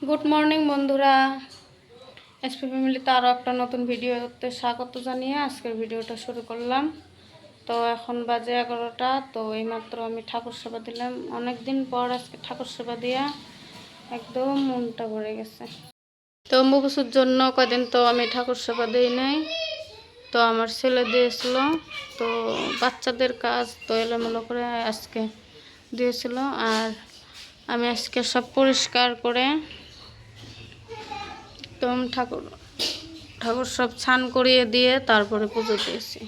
Good morning বন্ধুরা, SP ফ্যামিলিতে আরও একটা নতুন ভিডিওতে স্বাগত জানিয়ে আজকের ভিডিওটা শুরু করলাম। তো এখন বাজে 11টা। তো এইমাত্র আমি ঠাকুর সেবা দিলাম। অনেক দিন পর আজকে ঠাকুর সেবা দিয়া একদম মনটা ভরে গেছে। তো অম্বুবাসীর জন্য কদিন তো আমি ঠাকুর সেবা দিই নাই, তো আমার ছেলে দিয়েছিল। তো বাচ্চাদের কাজ তো এলোমেলো করে আজকে দিয়েছিল। আর আমি আজকে সব পরিষ্কার করে একদম ঠাকুর সব ছান করিয়ে দিয়ে তারপরে পুজো দিয়েছি।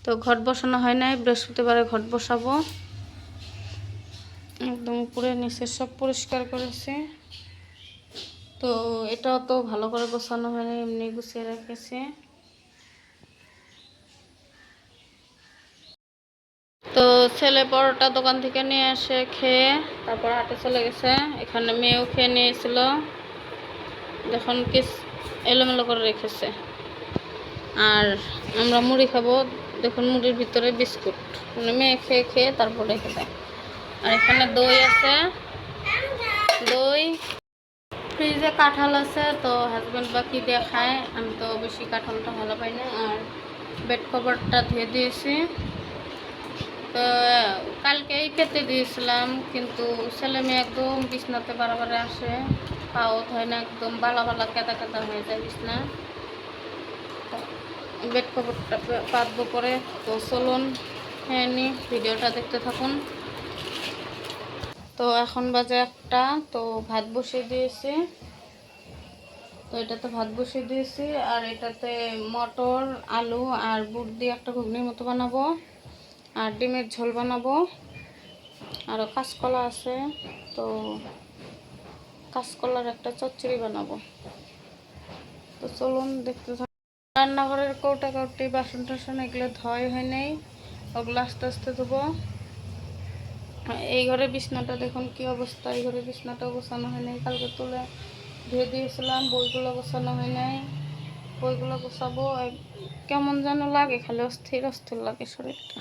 তো ঘট বসানো হয় নাই, বৃহস্পতিবারে ঘট বসাবো। একদম উপরে নিচে সব পরিষ্কার করেছি। তো এটাও তো ভালো করে গোছানো হয়নি, এমনি গুছিয়ে রেখেছি। তো ছেলে পরোটা দোকান থেকে নিয়ে এসে খেয়ে তারপর হাটে চলে গেছে। এখানে মেয়েও খেয়ে নিয়েছিল, দেখুন কি এলোমেলো করে রেখেছে। আর আমরা মুড়ি খাবো, দেখুন মুড়ির ভিতরে বিস্কুট, মানে মেয়ে খেয়ে খেয়ে তারপর রেখে দেয়। আর এখানে দই আছে, দই ফ্রিজে কাঁঠাল আছে। তো হাজব্যান্ড বা কি দিয়ে খায়, আমি তো বেশি কাঁঠালটা ভালো পাই না। আর বেড কভারটা ধুয়ে দিয়েছি। তো কালকেই খেতে দিয়েছিলাম, কিন্তু ছেলে মেয়ে একদম বিছনাতে বারবার আসে, পাও হয় না, একদম বালা বালা কেদা কেদা হয়ে যায় বিছনা। বেড কভারটা পাতবো পরে। তো চলুন হ্যাঁ নি ভিডিওটা দেখতে থাকুন। তো এখন বাজে 1টা। তো ভাত বসিয়ে দিয়েছি। তো এটাতে ভাত বসিয়ে দিয়েছি, আর এটাতে মটর আলু আর বুট দিয়ে একটা ঘুগনির মতো বানাবো, আর ডিমের ঝোল বানাবো, আরও কাঁচকলা আছে। তো কাঁচকলার একটা চচ্চড়ি বানাবো। তো চলুন দেখতে থাকুন। রান্নাঘরের কৌটা কৌটি বাসন টাসন এগুলো ধোয় হয় নাই, ওগুলো আস্তে আস্তে ধোবো। এই ঘরে বিছনাটা দেখুন কি অবস্থা। এই ঘরে বিছনাটাও গোছানো হয় নাই, কালকে তুলে ধুয়ে দিয়েছিলাম। বইগুলো গোছানো হয় নাই, বইগুলো গোছাবো। কেমন যেন লাগে, খালি অস্থির অস্থির লাগে শরীরটা,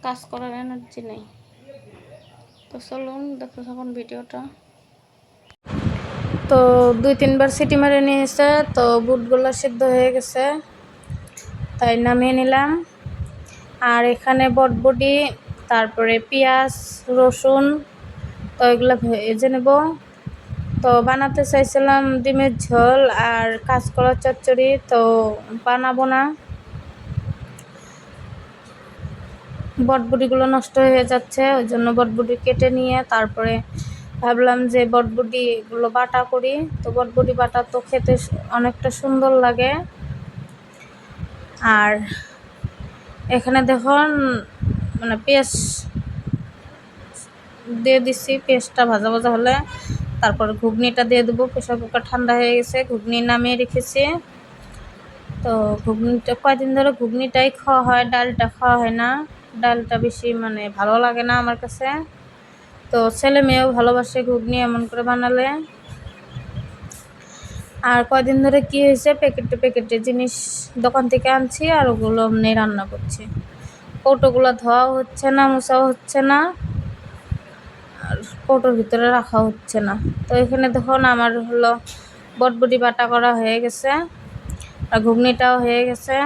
কাজ করার এনার্জি নেই। তো চলুন দেখতে থাকুন ভিডিওটা। তো 2-3বার সিটি মেরে নিয়েছে। তো বুটগুলো সিদ্ধ হয়ে গেছে, তাই নামিয়ে নিলাম। আর এখানে বটবটি, তারপরে পেঁয়াজ রসুন, তো এগুলো ভেজে নেব। তো বানাতে চাইছিলাম ডিমের ঝোল আর কাঁচকলার চচ্চড়ি, তো বানাবো না, বটবটিগুলো নষ্ট হয়ে যাচ্ছে। ওই জন্য বটবটি কেটে নিয়ে তারপরে ভাবলাম যে বটবটিগুলো বাটা করি। তো বটবটি বাটা তো খেতে অনেকটা সুন্দর লাগে। আর এখানে দেখুন মানে পেঁয়াজ দিয়ে দিচ্ছি, পেঁয়াজটা ভাজা ভাজা হলে তারপর ঘুগনিটা দিয়ে দেবো। প্রেশার কুকার ঠান্ডা হয়ে গেছে, ঘুগনি নামিয়ে রেখেছি। তো ঘুগনিটা কয়দিন ধরে ঘুগনিটাই খাওয়া হয়, ডালটা খাওয়া হয় না। ডালটা বেশি মানে ভালো লাগে না আমার কাছে। তো ছেলে মেয়েও ভালোবাসে ঘুগনি এমন করে বানালে। আর কয়দিন ধরে কি হয়েছে, প্যাকেটে প্যাকেটে জিনিস দোকান থেকে আনছি, আর ওগুলো এমনি রান্না করছি। কৌটোগুলো ধোয়াও হচ্ছে না, মোছাও হচ্ছে না, আর কৌটোর ভিতরে রাখা হচ্ছে না। তো এখানে দেখুন আমার হলো বটবটি বাটা করা হয়ে গেছে, আর ঘুগনিটাও হয়ে গেছে।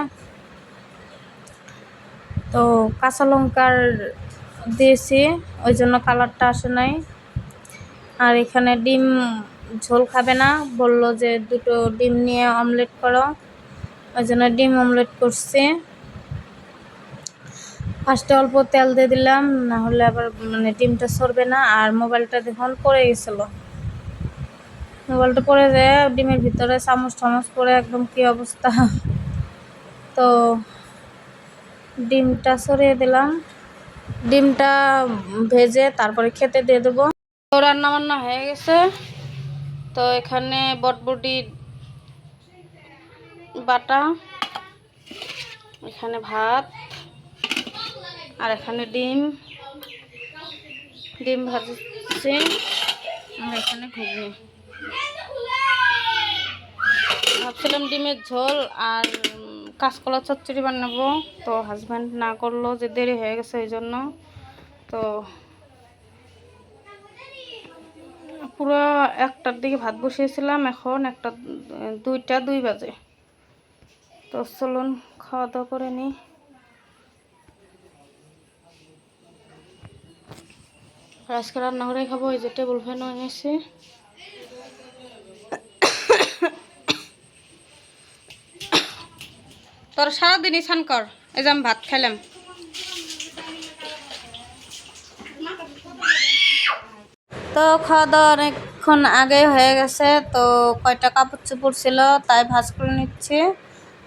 তো কাঁচা লঙ্কার দিয়েছি, ওই জন্য কালারটা আসে নাই। আর এখানে ডিম ঝোল খাবে না, বললো যে 2টো ডিম নিয়ে অমলেট করো, ওই জন্য ডিম অমলেট করছি। ফার্স্টে অল্প তেল দিয়ে দিলাম, না হলে আবার মানে ডিমটা সরবে না। আর মোবাইলটা দেখুন পড়ে গেছিলো, মোবাইলটা পড়ে যায় ডিমের ভিতরে চামচ টামচ পড়ে একদম কি অবস্থা। তো ডিমটা সরিয়ে দিলাম, ডিমটা ভেজে তারপরে খেতে দিয়ে দেবো। তো রান্না বান্না হয়ে গেছে। তো এখানে বটবটি বাটা, এখানে ভাত, আর এখানে ডিম ভাজছি, আর এখানে ঘুগনি। ভাবছিলাম ডিমের ঝোল আর কাঁচকলা চচ্চড়ি বানাবো, তো হাজব্যান্ড না করলো যে দেরি হয়ে গেছে, ওই জন্য তো পুরো 1টার দিকে ভাত বসিয়েছিলাম, এখন 2 বাজে। তো চলুন খাওয়া দাওয়া করে নিই। আজকে রান্না করে খাবো। এই যে টেবিল ফ্যান এনেছি। তোর সারাদিনই স্নান কর। এই যে আমি ভাত খাইলাম। তো খাওয়া দাওয়া অনেকক্ষণ আগে হয়ে গেছে। তো কয়টা কাপড় চোপড় ছিল তাই ভাঁজ করে নিচ্ছি।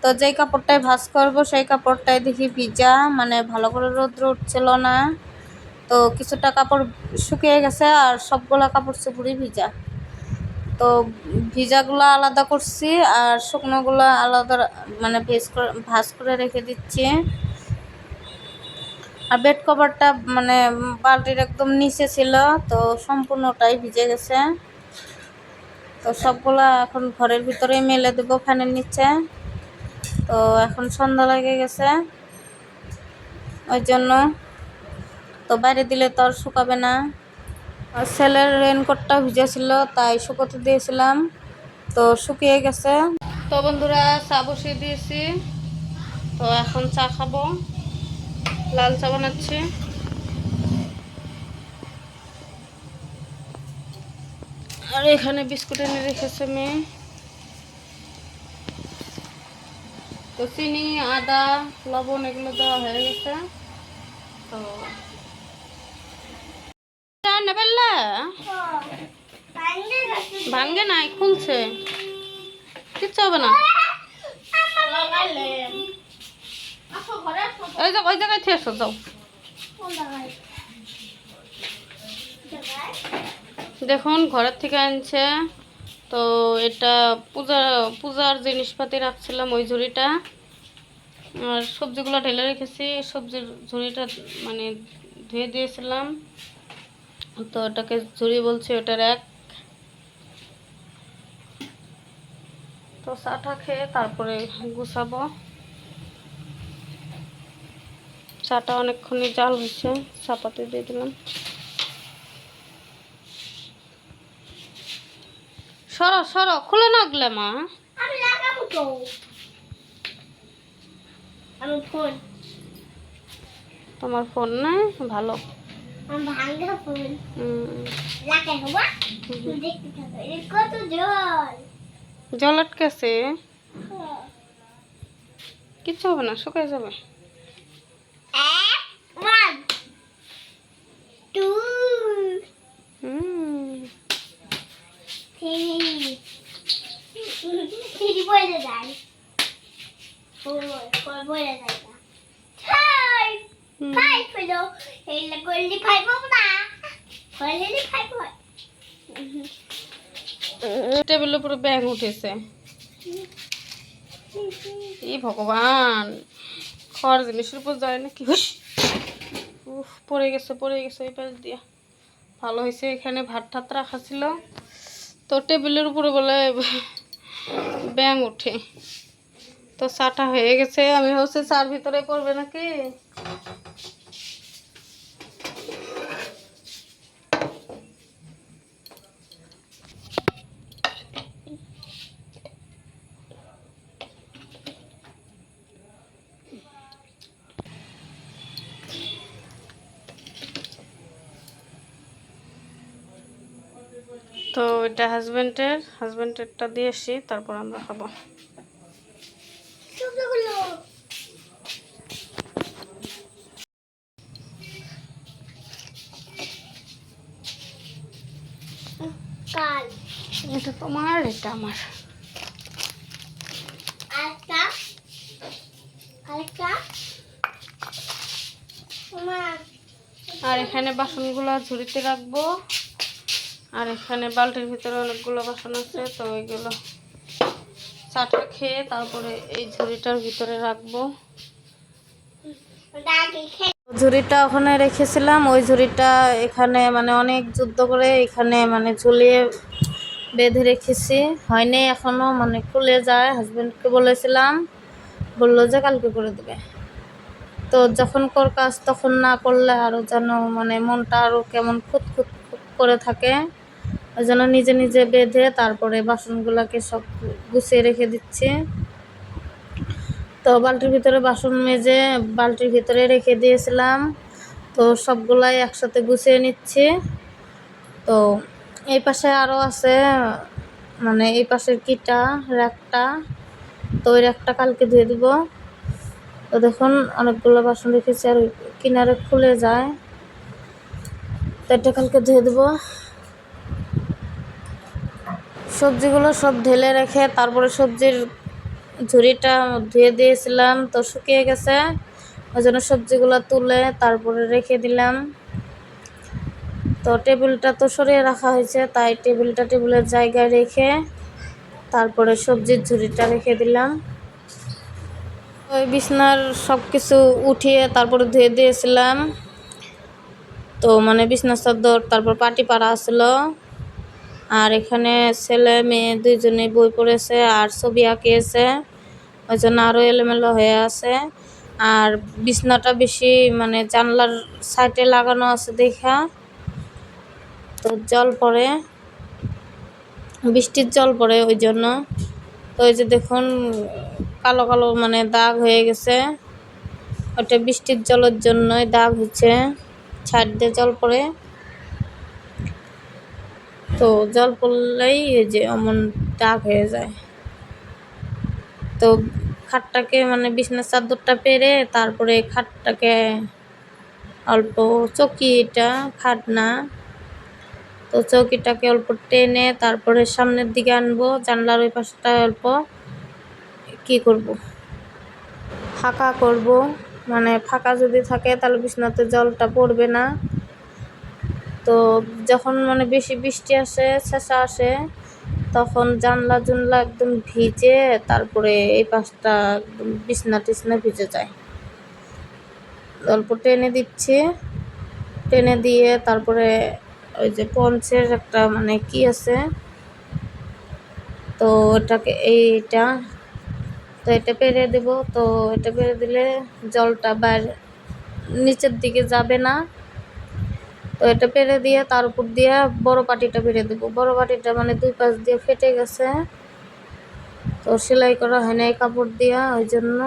তো যেই কাপড়টাই ভাঁজ করব সেই কাপড়টাই দেখি ভিজা, মানে ভালো করে রোদ্র উঠছিল না। তো কিছুটা কাপড় শুকিয়ে গেছে আর সবগুলা কাপড় চোপড়ই ভিজা। তো ভিজাগুলো আলাদা করছি আর শুকনোগুলো আলাদা, মানে ভাঁজ করে রেখে দিচ্ছি। আর বেড কভারটা মানে বালতির একদম নিচে ছিল, তো সম্পূর্ণটাই ভিজে গেছে। তো সবগুলা এখন ঘরের ভিতরেই মেলে দেবো ফ্যানের নিচে। তো এখন সন্ধ্যা লেগে গেছে ওই জন্য, তো বাইরে দিলে তো আর শুকাবে না। আর ছেলের রেনকোটটা ভিজে ছিল তাই শুকোতে দিয়েছিলাম, তো শুকিয়ে গেছে। তো বন্ধুরা চা বসিয়ে দিয়েছি। তো এখন চা খাবো, লাল চা বানাচ্ছি। আর এখানে বিস্কুট এনে রেখেছে মেয়ে। তো চিনি, আদা, লবণ এগুলো দেওয়া হয়ে গেছে। তো ভাঙ্গে নাই, খুলছে, কিচ্ছু হবে না। ওই জায়গায় থেকে এসো, যাও। দেখুন ঘরের থেকে আনছে। তো এটা পূজার জিনিসপাতি রাখছিলাম ওই ঝুড়িটা, আর সবজিগুলো ঢেলে রেখেছি। সবজির ঝুড়িটা মানে ধুয়ে দিয়েছিলাম, তো ওটাকে ঝুড়ি বলছি, ওটার এক। তো চাটা খেয়ে তারপরে গুছাবো। চাটা অনেকক্ষণই জাল হয়েছে, চাপাতে দিয়ে দিলাম। সরো সরো, খুলে না গেলে মা। তোমার ফোন নাই ভালো, জল আটকেছে, কিচ্ছু হবে না, শুকায় যাবে। টেবিলের উপরে ব্যাং উঠেছে। এই ভগবান, খাওয়ার জিনিসের উপর যায় না কি? পড়ে গেছে এই পাশ দিয়া। ভালো হয়েছে এখানে ভাত ঠাত রাখা ছিল, তো টেবিলের উপরে বলে ব্যাং উঠে। তো চাটা হয়ে গেছে, আমি হচ্ছে চার ভিতরে পড়বে নাকি। তো এটা হাজবেন্ডেরটা দিয়ে আসি, তারপর আমরা খাবো। এটা তোমার, এটা আমার। আর এখানে বাসনগুলো ঝুড়িতে রাখবো, আর এখানে বালতির ভিতরে অনেকগুলো বাসন আছে, তো ওইগুলো চাটা খেয়ে তারপরে এই ঝুড়িটার ভিতরে রাখবো। ঝুড়িটা ওখানে রেখেছিলাম, ওই ঝুড়িটা এখানে মানে অনেক যুদ্ধ করে এখানে মানে ঝুলিয়ে বেঁধে রেখেছি, হয়নি এখনো, মানে খুলে যায়। হাজবেন্ডকে বলেছিলাম, বললো যে কালকে করে দেবে। তো যখনকার কাজ তখন না করলে আরও যেন মানে মনটা আরও কেমন খুঁতখুত করে থাকে। ওই জন্য নিজে নিজে বেঁধে তারপরে বাসনগুলোকে সব গুছিয়ে রেখে দিচ্ছি। তো বালতির ভিতরে বাসন মেজে বালতির ভিতরে রেখে দিয়েছিলাম, তো সবগুলাই একসাথে গুছিয়ে নিচ্ছি। তো এই পাশে আরও আছে, মানে এই পাশের কিটা র্যাকটা, তো ওই র্যাকটা কালকে ধুয়ে দিব। তো দেখুন অনেকগুলো বাসন রেখেছি আর কিনারে খুলে যায়, তো এটা কালকে ধুয়ে দেবো। সবজিগুলো সব ঢেলে রেখে তারপরে সবজির ঝুড়িটা ধুয়ে দিয়েছিলাম, তো শুকিয়ে গেছে, ওই জন্য সবজিগুলো তুলে তারপরে রেখে দিলাম। তো টেবিলটা তো সরিয়ে রাখা হয়েছে, তাই টেবিলের জায়গায় রেখে তারপরে সবজির ঝুড়িটা রেখে দিলাম। ওই বিছনার সব কিছু উঠিয়ে তারপরে ধুয়ে দিয়েছিলাম। তো মানে বিছনার চাদর তারপর পাটি পাড়া আসলো, আর এখানে ছেলে মেয়ে দুইজনেই বই পড়েছে আর ছবি আঁকিয়েছে, ওই জন্য আরও এলোমেলো হয়ে আছে। আর বিছনাটা বেশি মানে জানলার সাইডে লাগানো আছে দেখা, তো জল পড়ে, বৃষ্টির জল পড়ে ওই জন্য। তো ওই যে দেখুন কালো কালো মানে দাগ হয়ে গেছে, ওটা বৃষ্টির জলের জন্যই দাগ হচ্ছে, ছাদ দিয়ে জল পড়ে। তো জল পড়লেই এই যে এমন দাগ হয়ে যায়। তো খাটটাকে মানে বিছনার চাদরটা পেরে তারপরে খাটটাকে অল্প চৌকিটা খাট না, তো চৌকিটাকে অল্প টেনে তারপরে সামনের দিকে আনবো, জানলার ওই পাশটা অল্প কি করব ফাঁকা করব, মানে ফাঁকা যদি থাকে তাহলে বিছনাতে জলটা পড়বে না। তো যখন মানে বেশি বৃষ্টি আসে ছেঁচা আসে তখন জানলা জুনলা একদম ভিজে, তারপরে এই পাশটা একদম বিছনা টিছনা ভিজে যায়। অল্প টেনে দিচ্ছি, টেনে দিয়ে তারপরে ওই যে পঞ্চের একটা মানে কি আছে, তো ওটাকে এইটা, তো এটা পেরে দেব। তো এটা পেরে দিলে জলটা বাইরে নিচের দিকে যাবে না। তো এটা পেরে দিয়ে তার উপর দিয়ে বড় পাটিটা পেরে দেবো। বড় পাটিটা মানে দুই পাশ দিয়ে ফেটে গেছে, তো সেলাই করা হয় না এই কাপড় দিয়া, ওই জন্য।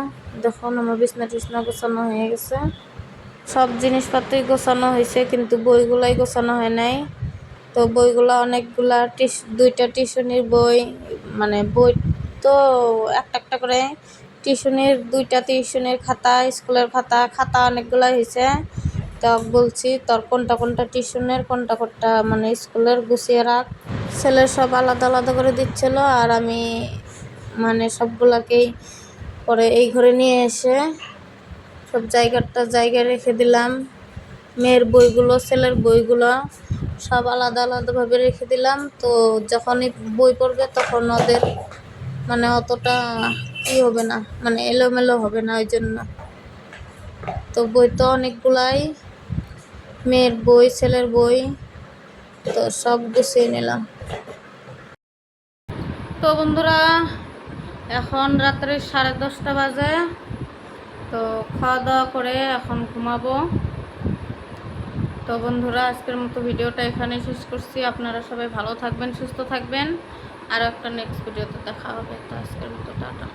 দেখুন আমার বিছনা টিছনা গোছানো হয়ে গেছে, সব জিনিসপত্রই গোছানো হয়েছে, কিন্তু বইগুলাই গোছানো হয় নাই। তো বইগুলো অনেকগুলা দুইটা টিউশনির বই, মানে বই তো একটা একটা করে দুইটা টিউশনির খাতা, স্কুলের খাতা খাতা অনেকগুলাই হয়েছে। তো বলছি তোর কোনটা কোনটা টিউশনের কোনটা কোনটা মানে স্কুলের গুছিয়ে রাখ। ছেলের সব আলাদা আলাদা করে দিচ্ছিল, আর আমি মানে সবগুলাকেই পরে এই ঘরে নিয়ে এসে সব জায়গায় রেখে দিলাম। মেয়ের বইগুলো ছেলের বইগুলো সব আলাদা আলাদাভাবে রেখে দিলাম। তো যখনই বই পড়বে তখন ওদের মানে অতটা কি হবে না, মানে এলোমেলো হবে না, ওই জন্য। তো বই তো অনেকগুলাই, মেয়ের বই ছেলের বই, তো সব গুছিয়ে নিলাম। তো বন্ধুরা এখন রাত্রে 10:30 বাজে, তো খাওয়া দাওয়া করে এখন ঘুমাবো। তো বন্ধুরা আজকের মতো ভিডিওটা এখানেই শেষ করছি। আপনারা সবাই ভালো থাকবেন, সুস্থ থাকবেন, আরও একটা নেক্সট ভিডিওতে দেখা হবে। তো আজকের মতো টাটা।